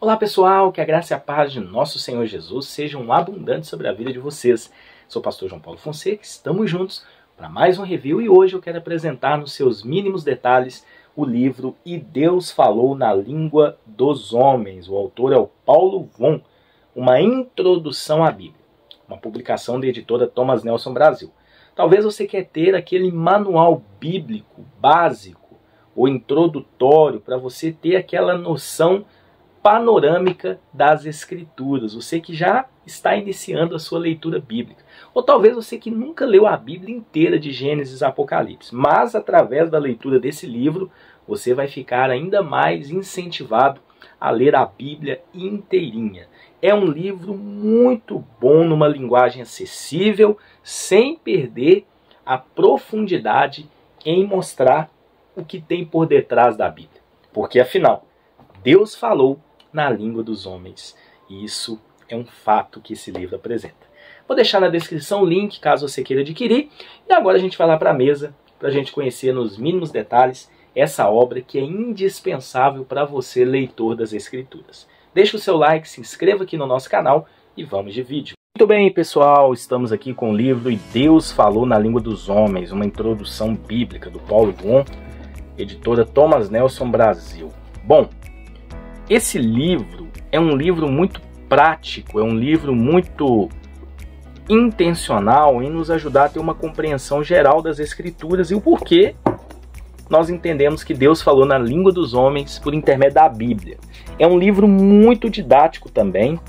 Olá pessoal, que a graça e a paz de nosso Senhor Jesus sejam abundantes sobre a vida de vocês. Sou o pastor João Paulo Fonseca, estamos juntos para mais um review e hoje eu quero apresentar nos seus mínimos detalhes o livro E Deus Falou na Língua dos Homens. O autor é o Paulo Von, uma introdução à Bíblia, uma publicação da editora Thomas Nelson Brasil. Talvez você quer ter aquele manual bíblico básico ou introdutório para você ter aquela noção panorâmica das Escrituras, você que já está iniciando a sua leitura bíblica. Ou talvez você que nunca leu a Bíblia inteira de Gênesis a Apocalipse, mas através da leitura desse livro, você vai ficar ainda mais incentivado a ler a Bíblia inteirinha. É um livro muito bom numa linguagem acessível, sem perder a profundidade em mostrar o que tem por detrás da Bíblia. Porque afinal, Deus falou na língua dos homens. E isso é um fato que esse livro apresenta. Vou deixar na descrição o link, caso você queira adquirir. E agora a gente vai lá para a mesa, para a gente conhecer nos mínimos detalhes essa obra que é indispensável para você, leitor das Escrituras. Deixe o seu like, se inscreva aqui no nosso canal e vamos de vídeo. Muito bem, pessoal, estamos aqui com o livro E Deus Falou na Língua dos Homens, uma introdução bíblica do Paulo Von, editora Thomas Nelson Brasil. Bom, esse livro é um livro muito prático, é um livro muito intencional em nos ajudar a ter uma compreensão geral das Escrituras e o porquê nós entendemos que Deus falou na língua dos homens por intermédio da Bíblia. É um livro muito didático também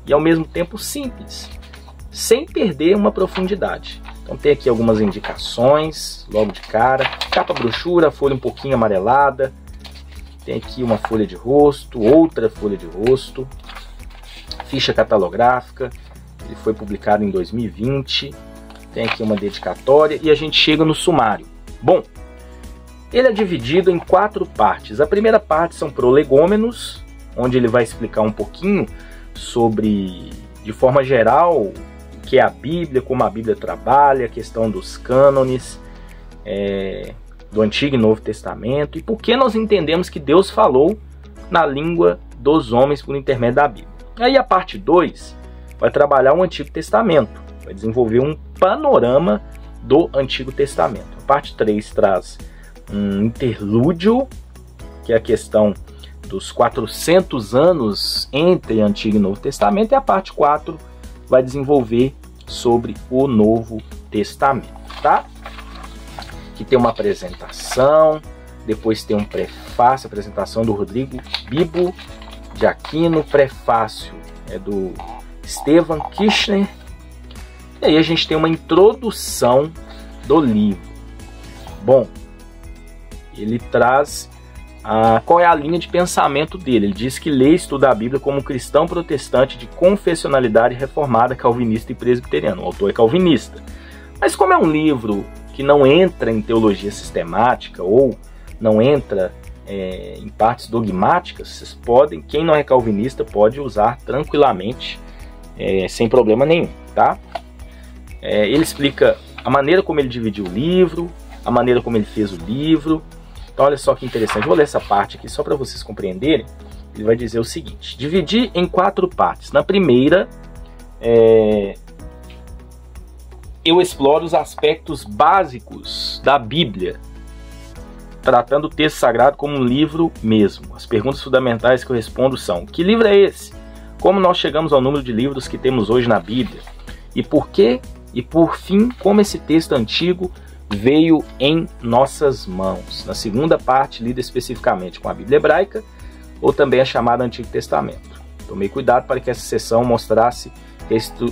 e ao mesmo tempo simples, sem perder uma profundidade. Então tem aqui algumas indicações logo de cara, capa brochura, folha um pouquinho amarelada. Tem aqui uma folha de rosto, outra folha de rosto, ficha catalográfica, ele foi publicado em 2020, tem aqui uma dedicatória e a gente chega no sumário. Bom, ele é dividido em 4 partes. A primeira parte são prolegômenos, onde ele vai explicar um pouquinho sobre, de forma geral, o que é a Bíblia, como a Bíblia trabalha, a questão dos cânones, do Antigo e Novo Testamento e por que nós entendemos que Deus falou na língua dos homens por intermédio da Bíblia. Aí a parte 2 vai trabalhar o Antigo Testamento, vai desenvolver um panorama do Antigo Testamento. A parte 3 traz um interlúdio, que é a questão dos 400 anos entre Antigo e Novo Testamento, e a parte 4 vai desenvolver sobre o Novo Testamento, tá? Que tem uma apresentação, depois tem um prefácio, apresentação do Rodrigo Bibo de Aquino, prefácio é do Stephen Kirchner, e aí a gente tem uma introdução do livro. Bom, ele traz qual é a linha de pensamento dele. Ele diz que lê e estuda a Bíblia como cristão protestante de confessionalidade reformada, calvinista e presbiteriano. O autor é calvinista. Mas como é um livro que não entra em teologia sistemática ou não entra em partes dogmáticas, vocês podem, quem não é calvinista pode usar tranquilamente, sem problema nenhum, tá? Ele explica a maneira como ele dividiu o livro, a maneira como ele fez o livro. Então olha só que interessante, vou ler essa parte aqui só para vocês compreenderem. Ele vai dizer o seguinte: dividir em 4 partes. Na primeira, eu exploro os aspectos básicos da Bíblia, tratando o texto sagrado como um livro mesmo. As perguntas fundamentais que eu respondo são: que livro é esse? Como nós chegamos ao número de livros que temos hoje na Bíblia? E por quê? E por fim, como esse texto antigo veio em nossas mãos? Na segunda parte, lida especificamente com a Bíblia hebraica, ou também a chamada Antigo Testamento. Tomei cuidado para que essa seção mostrasse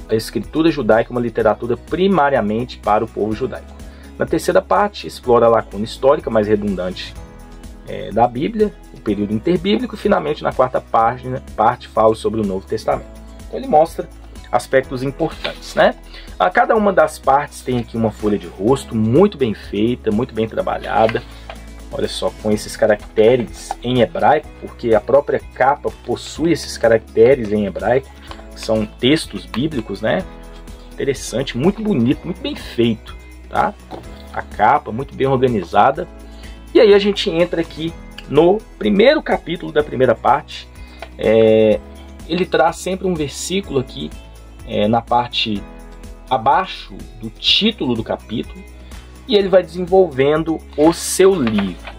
a escritura judaica é uma literatura primariamente para o povo judaico. Na terceira parte, explora a lacuna histórica mais redundante da Bíblia, o período interbíblico, e finalmente na quarta parte fala sobre o Novo Testamento. Então ele mostra aspectos importantes, né? A cada uma das partes tem aqui uma folha de rosto muito bem feita, muito bem trabalhada. Olha só, com esses caracteres em hebraico, porque a própria capa possui esses caracteres em hebraico, são textos bíblicos, né? Interessante, muito bonito, muito bem feito, tá? A capa muito bem organizada. E aí a gente entra aqui no primeiro capítulo da primeira parte, Ele traz sempre um versículo aqui na parte abaixo do título do capítulo, e ele vai desenvolvendo o seu livro.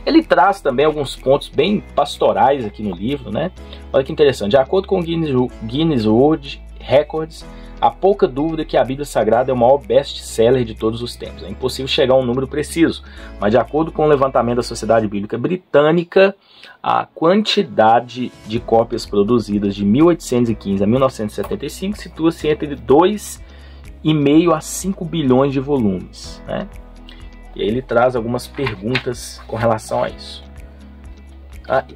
Ele traz também alguns pontos bem pastorais aqui no livro, né? Olha que interessante. De acordo com o Guinness World Records, há pouca dúvida que a Bíblia Sagrada é o maior best-seller de todos os tempos. É impossível chegar a um número preciso, mas de acordo com o levantamento da Sociedade Bíblica Britânica, a quantidade de cópias produzidas de 1815 a 1975 situa-se entre 2,5 a 5 bilhões de volumes, né? E aí ele traz algumas perguntas com relação a isso.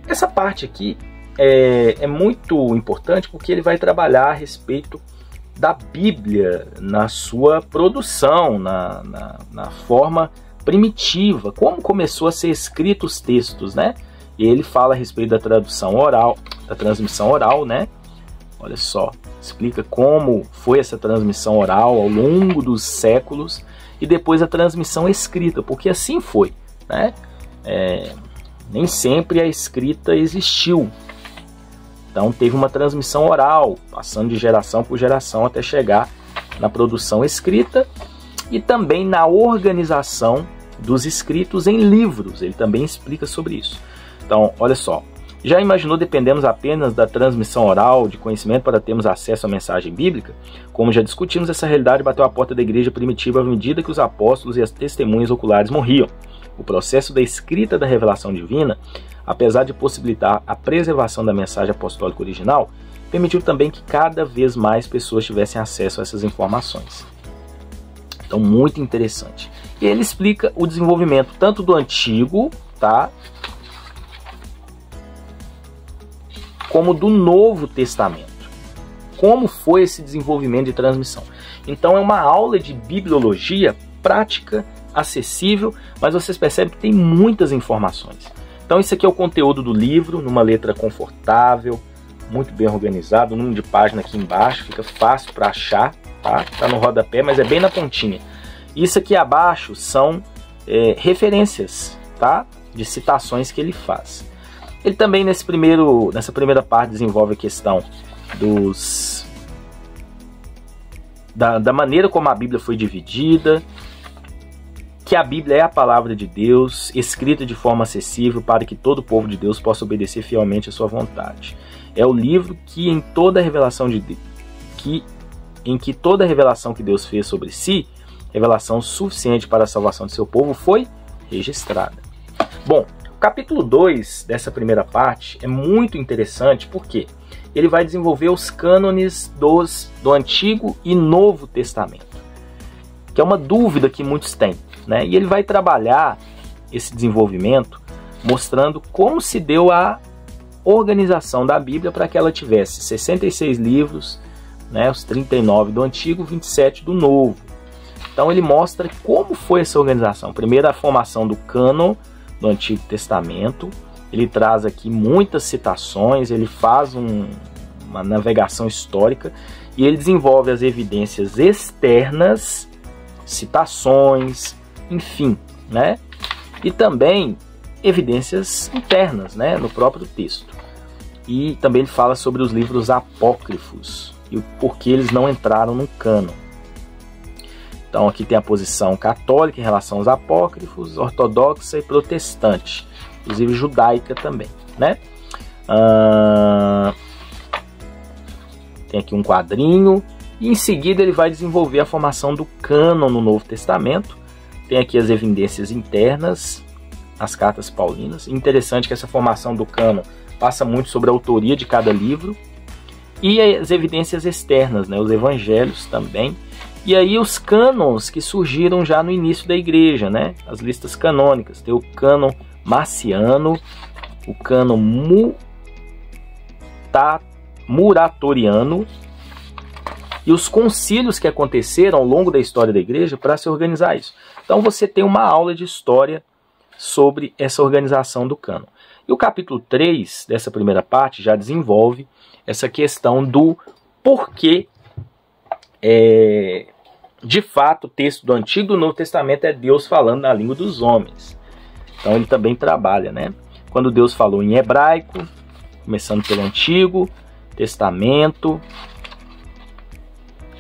Essa parte aqui é muito importante porque ele vai trabalhar a respeito da Bíblia na sua produção, na forma primitiva, como começou a ser escrito os textos, né? E ele fala a respeito da tradução oral, da transmissão oral, né? Olha só, explica como foi essa transmissão oral ao longo dos séculos e depois a transmissão escrita, porque assim foi, né? Nem sempre a escrita existiu. Então teve uma transmissão oral, passando de geração por geração até chegar na produção escrita e também na organização dos escritos em livros. Ele também explica sobre isso. Então, olha só. Já imaginou dependemos apenas da transmissão oral de conhecimento para termos acesso à mensagem bíblica? Como já discutimos, essa realidade bateu à porta da igreja primitiva à medida que os apóstolos e as testemunhas oculares morriam. O processo da escrita da revelação divina, apesar de possibilitar a preservação da mensagem apostólica original, permitiu também que cada vez mais pessoas tivessem acesso a essas informações. Então, muito interessante. E ele explica o desenvolvimento tanto do Antigo, tá, como do Novo Testamento. Como foi esse desenvolvimento de transmissão? Então é uma aula de bibliologia prática, acessível, mas vocês percebem que tem muitas informações. Então isso aqui é o conteúdo do livro, numa letra confortável, muito bem organizado, o número de página aqui embaixo, fica fácil para achar, tá? Tá no rodapé, mas é bem na pontinha. Isso aqui abaixo são referências, tá? De citações que ele faz. Ele também nessa primeira parte desenvolve a questão da maneira como a Bíblia foi dividida, que a Bíblia é a palavra de Deus, escrita de forma acessível para que todo o povo de Deus possa obedecer fielmente à sua vontade. É o livro que em que toda a revelação que Deus fez sobre si, revelação suficiente para a salvação de seu povo, foi registrada. Bom, o capítulo 2 dessa primeira parte é muito interessante porque ele vai desenvolver os cânones do Antigo e Novo Testamento, que é uma dúvida que muitos têm, né? E ele vai trabalhar esse desenvolvimento mostrando como se deu a organização da Bíblia para que ela tivesse 66 livros, né? Os 39 do Antigo, 27 do Novo. Então ele mostra como foi essa organização. Primeiro a formação do cânon do Antigo Testamento, ele traz aqui muitas citações, ele faz uma navegação histórica e ele desenvolve as evidências externas, citações, enfim, né? E também evidências internas, né? No próprio texto. E também ele fala sobre os livros apócrifos e o porquê eles não entraram no cânon. Então aqui tem a posição católica em relação aos apócrifos, ortodoxa e protestante, inclusive judaica também, né? Tem aqui um quadrinho e em seguida ele vai desenvolver a formação do cânon no Novo Testamento. Tem aqui as evidências internas, as cartas paulinas. Interessante que essa formação do cânon passa muito sobre a autoria de cada livro e as evidências externas, né? Os evangelhos também. E aí os cânons que surgiram já no início da igreja, né? As listas canônicas. Tem o cânon marciano, o cânon muratoriano e os concílios que aconteceram ao longo da história da igreja para se organizar isso. Então você tem uma aula de história sobre essa organização do cânon. E o capítulo 3 dessa primeira parte já desenvolve essa questão do porquê de fato o texto do Antigo e do Novo Testamento é Deus falando na língua dos homens. Então ele também trabalha, né? Quando Deus falou em hebraico, começando pelo Antigo Testamento,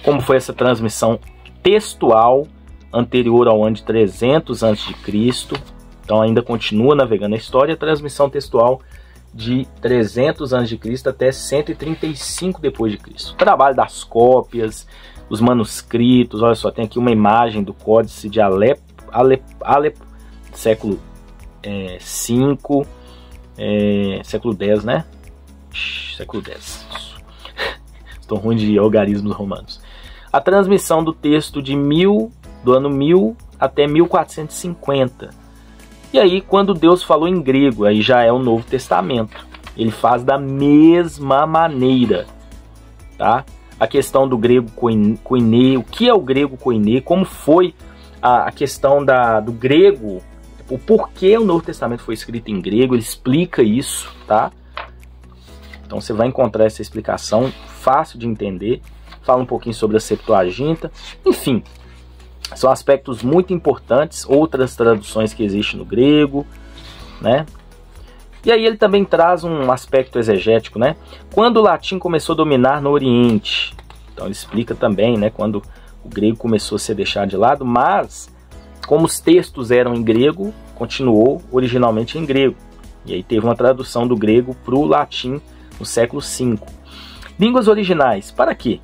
como foi essa transmissão textual anterior ao ano de 300 a.C., então ainda continua navegando a história, a transmissão textual de 300 a.C. até 135 depois de Cristo. O trabalho das cópias, os manuscritos, olha só, tem aqui uma imagem do Códice de Alepo, século V, século X, né? Século X. Estou ruim de algarismos romanos. A transmissão do texto do ano 1000 até 1450. E aí, quando Deus falou em grego, aí já é o Novo Testamento. Ele faz da mesma maneira, tá? A questão do grego koiné, o que é o grego koiné, como foi a questão do grego, o porquê o Novo Testamento foi escrito em grego, ele explica isso, tá? Então você vai encontrar essa explicação fácil de entender, fala um pouquinho sobre a Septuaginta, enfim, são aspectos muito importantes, outras traduções que existem no grego, né? E aí ele também traz um aspecto exegético, né? Quando o latim começou a dominar no Oriente, então ele explica também, né, quando o grego começou a ser deixado de lado, mas como os textos eram em grego, continuou originalmente em grego. E aí teve uma tradução do grego para o latim no século V. Línguas originais, para quê?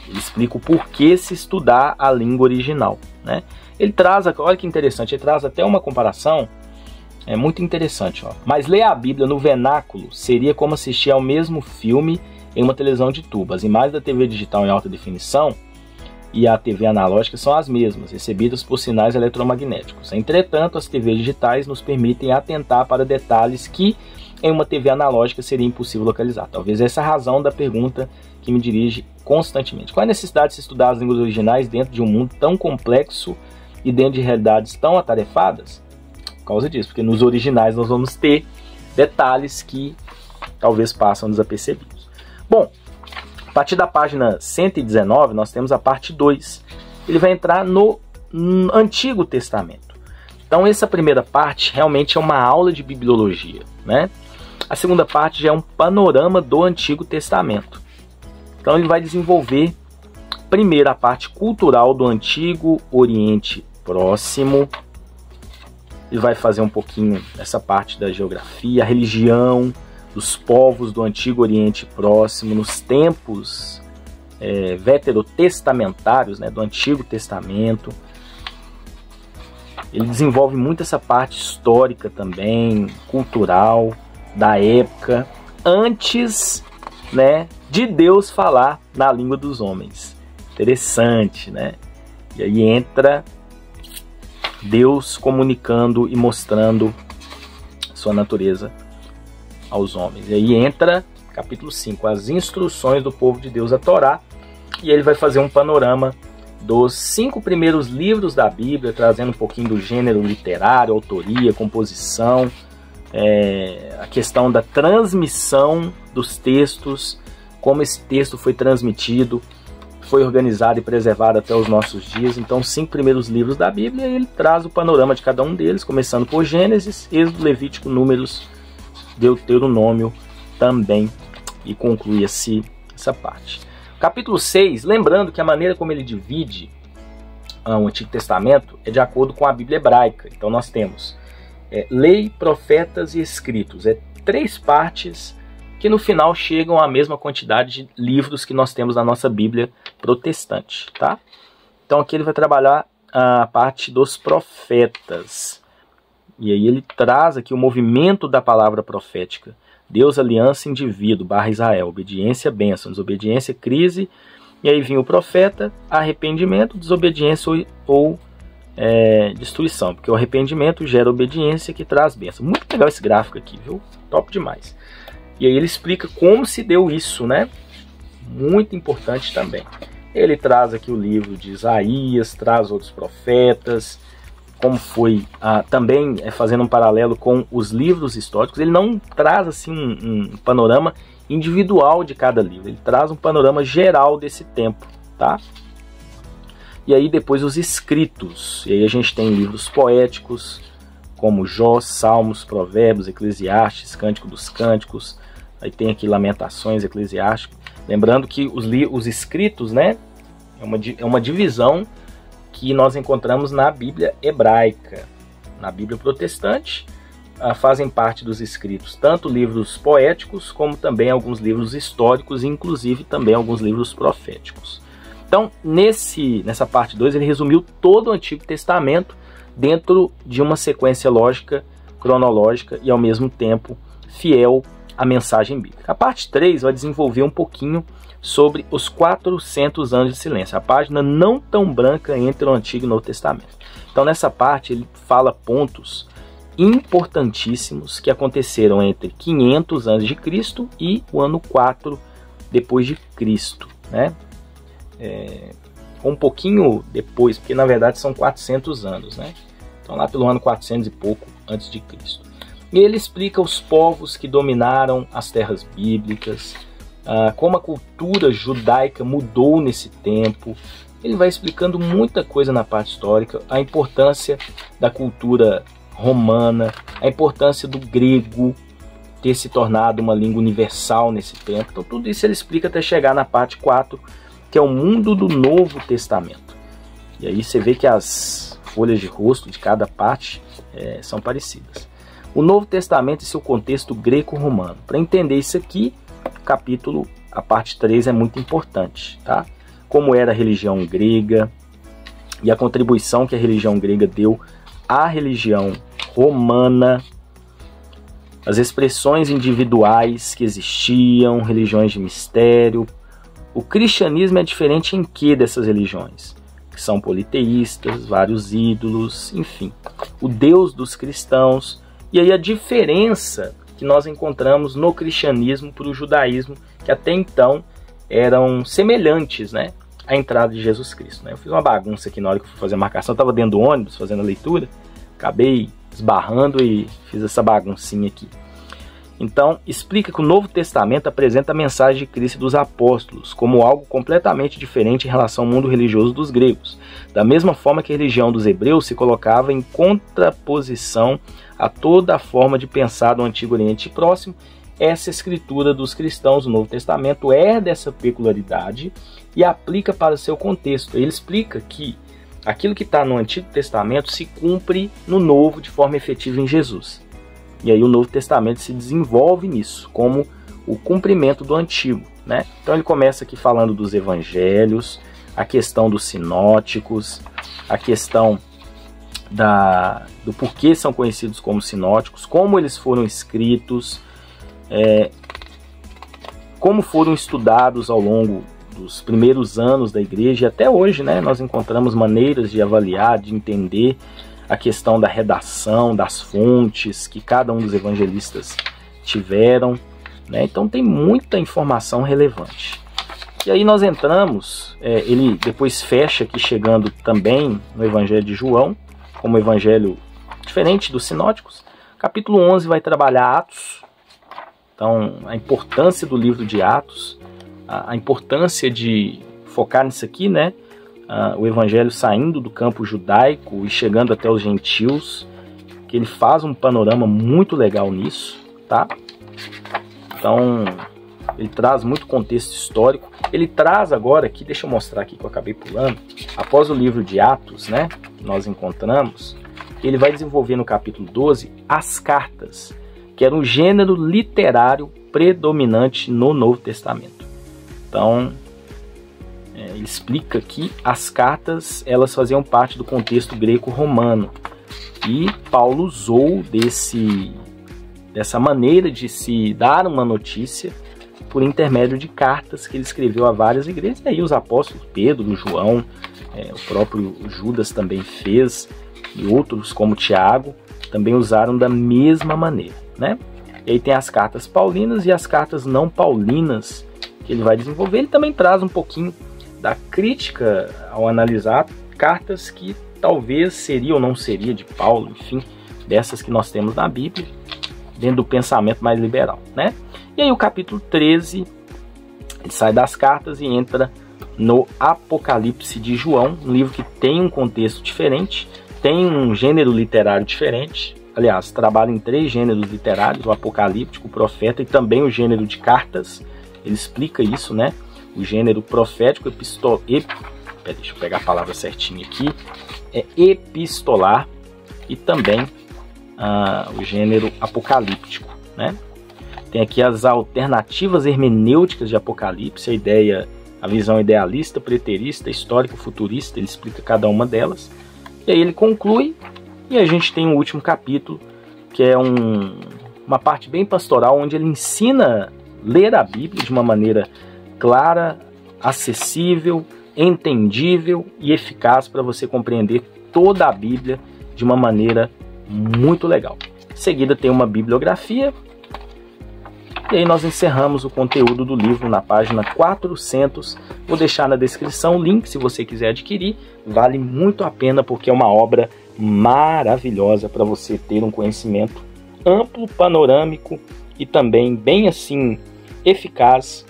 Ele explica o porquê se estudar a língua original, né? Ele traz, olha que interessante, ele traz até uma comparação, é muito interessante, ó. Mas ler a Bíblia no vernáculo seria como assistir ao mesmo filme em uma televisão de tubo. As imagens da TV digital em alta definição e a TV analógica são as mesmas, recebidas por sinais eletromagnéticos. Entretanto, as TVs digitais nos permitem atentar para detalhes que em uma TV analógica seria impossível localizar. Talvez essa é a razão da pergunta que me dirige constantemente. Qual é a necessidade de se estudar as línguas originais dentro de um mundo tão complexo e dentro de realidades tão atarefadas? Por causa disso, porque nos originais nós vamos ter detalhes que talvez passam desapercebidos. Bom, a partir da página 119 nós temos a parte 2. Ele vai entrar no Antigo Testamento. Então essa primeira parte realmente é uma aula de bibliologia, né? A segunda parte já é um panorama do Antigo Testamento. Então ele vai desenvolver primeiro a parte cultural do Antigo Oriente Próximo. Ele vai fazer um pouquinho essa parte da geografia, a religião dos povos do Antigo Oriente Próximo, nos tempos veterotestamentários, né, do Antigo Testamento. Ele desenvolve muito essa parte histórica também, cultural, da época, antes, né, de Deus falar na língua dos homens. Interessante, né? E aí entra Deus comunicando e mostrando sua natureza aos homens. E aí entra capítulo 5, as instruções do povo de Deus, a Torá, e ele vai fazer um panorama dos 5 primeiros livros da Bíblia, trazendo um pouquinho do gênero literário, autoria, composição, a questão da transmissão dos textos, como esse texto foi transmitido, foi organizado e preservado até os nossos dias. Então, os 5 primeiros livros da Bíblia, ele traz o panorama de cada um deles, começando por Gênesis, Êxodo, Levítico, Números, Deuteronômio também, e conclui-se essa parte. Capítulo 6, lembrando que a maneira como ele divide o Antigo Testamento é de acordo com a Bíblia hebraica. Então nós temos lei, profetas e escritos. 3 partes que no final chegam à mesma quantidade de livros que nós temos na nossa Bíblia protestante, tá? Então aqui ele vai trabalhar a parte dos profetas. E aí ele traz aqui o movimento da palavra profética. Deus, aliança, indivíduo, / Israel, obediência, bênção, desobediência, crise, e aí vinha o profeta, arrependimento, desobediência ou destruição, porque o arrependimento gera obediência que traz bênção. Muito legal esse gráfico aqui, viu? Top demais. E aí ele explica como se deu isso, né? Muito importante também. Ele traz aqui o livro de Isaías, traz outros profetas, como foi também fazendo um paralelo com os livros históricos. Ele não traz assim um panorama individual de cada livro, ele traz um panorama geral desse tempo, tá? E aí depois os escritos, e aí a gente tem livros poéticos como Jó, Salmos, Provérbios, Eclesiastes, Cântico dos Cânticos, Aí tem aqui Lamentações, Eclesiástico. Lembrando que os escritos, né, é uma divisão que nós encontramos na Bíblia hebraica. Na Bíblia protestante, fazem parte dos escritos tanto livros poéticos, como também alguns livros históricos, inclusive também alguns livros proféticos. Então, nessa parte 2, ele resumiu todo o Antigo Testamento dentro de uma sequência lógica, cronológica e, ao mesmo tempo, fiel à mensagem bíblica. A parte 3 vai desenvolver um pouquinho sobre os 400 anos de silêncio, a página não tão branca entre o Antigo e o Novo Testamento. Então, nessa parte, ele fala pontos importantíssimos que aconteceram entre 500 anos de Cristo e o ano 4 depois de Cristo, né? Um pouquinho depois, porque na verdade são 400 anos, né? Então lá pelo ano 400 e pouco antes de Cristo. E ele explica os povos que dominaram as terras bíblicas, como a cultura judaica mudou nesse tempo. Ele vai explicando muita coisa na parte histórica, a importância da cultura romana, a importância do grego ter se tornado uma língua universal nesse tempo. Então tudo isso ele explica até chegar na parte 4, que é o mundo do Novo Testamento. E aí você vê que as folhas de rosto de cada parte são parecidas. O Novo Testamento e seu contexto greco-romano. Para entender isso aqui, a parte 3 é muito importante, tá? Como era a religião grega e a contribuição que a religião grega deu à religião romana, as expressões individuais que existiam, religiões de mistério. O cristianismo é diferente em que dessas religiões? Que são politeístas, vários ídolos, enfim. O Deus dos cristãos. E aí a diferença que nós encontramos no cristianismo para o judaísmo, que até então eram semelhantes, né, à entrada de Jesus Cristo, né? Eu fiz uma bagunça aqui na hora que eu fui fazer a marcação. Eu estava dentro do ônibus fazendo a leitura, acabei esbarrando e fiz essa baguncinha aqui. Então, explica que o Novo Testamento apresenta a mensagem de Cristo e dos apóstolos como algo completamente diferente em relação ao mundo religioso dos gregos. Da mesma forma que a religião dos hebreus se colocava em contraposição a toda a forma de pensar do Antigo Oriente Próximo, essa escritura dos cristãos do Novo Testamento herda essa peculiaridade e aplica para o seu contexto. Ele explica que aquilo que está no Antigo Testamento se cumpre no Novo de forma efetiva em Jesus. E aí o Novo Testamento se desenvolve nisso, como o cumprimento do Antigo, né? Então ele começa aqui falando dos evangelhos, a questão dos sinóticos, a questão do porquê são conhecidos como sinóticos, como eles foram escritos, como foram estudados ao longo dos primeiros anos da igreja. E até hoje, né, nós encontramos maneiras de avaliar, de entender a questão da redação, das fontes que cada um dos evangelistas tiveram, né? Então tem muita informação relevante. E aí nós entramos, ele depois fecha aqui chegando também no Evangelho de João, como evangelho diferente dos sinóticos. Capítulo 11 vai trabalhar Atos, então a importância do livro de Atos, a importância de focar nisso aqui, né? O evangelho saindo do campo judaico e chegando até os gentios, que ele faz um panorama muito legal nisso, tá? Então, ele traz muito contexto histórico. Ele traz agora aqui, deixa eu mostrar aqui que eu acabei pulando, após o livro de Atos, né, que nós encontramos, ele vai desenvolver no capítulo 12 as cartas, que era um gênero literário predominante no Novo Testamento. Então, ele explica que as cartas, elas faziam parte do contexto greco-romano. E Paulo usou dessa maneira de se dar uma notícia por intermédio de cartas que ele escreveu a várias igrejas. E aí os apóstolos Pedro, João, o próprio Judas também fez, e outros como Tiago também usaram da mesma maneira, né? E aí tem as cartas paulinas e as cartas não paulinas que ele vai desenvolver. Ele também traz um pouquinho da crítica ao analisar cartas que talvez seria ou não seria de Paulo, enfim, dessas que nós temos na Bíblia, dentro do pensamento mais liberal, né? E aí o capítulo 13, ele sai das cartas e entra no Apocalipse de João, um livro que tem um contexto diferente, tem um gênero literário diferente, aliás, trabalha em 3 gêneros literários, o apocalíptico, o profeta e também o gênero de cartas. Ele explica isso, né? O gênero profético, deixa eu pegar a palavra certinha aqui, é epistolar, e também o gênero apocalíptico, né? Tem aqui as alternativas hermenêuticas de Apocalipse, a visão idealista, preterista, histórico, futurista. Ele explica cada uma delas. E aí ele conclui, e a gente tem um último capítulo, que é uma parte bem pastoral, onde ele ensina a ler a Bíblia de uma maneira clara, acessível, entendível e eficaz para você compreender toda a Bíblia de uma maneira muito legal. Em seguida tem uma bibliografia. E aí nós encerramos o conteúdo do livro na página 400. Vou deixar na descrição o link se você quiser adquirir. Vale muito a pena porque é uma obra maravilhosa para você ter um conhecimento amplo, panorâmico e também bem assim eficaz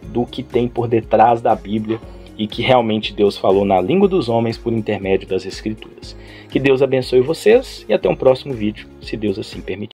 do que tem por detrás da Bíblia e que realmente Deus falou na língua dos homens por intermédio das Escrituras. Que Deus abençoe vocês e até um próximo vídeo, se Deus assim permitir.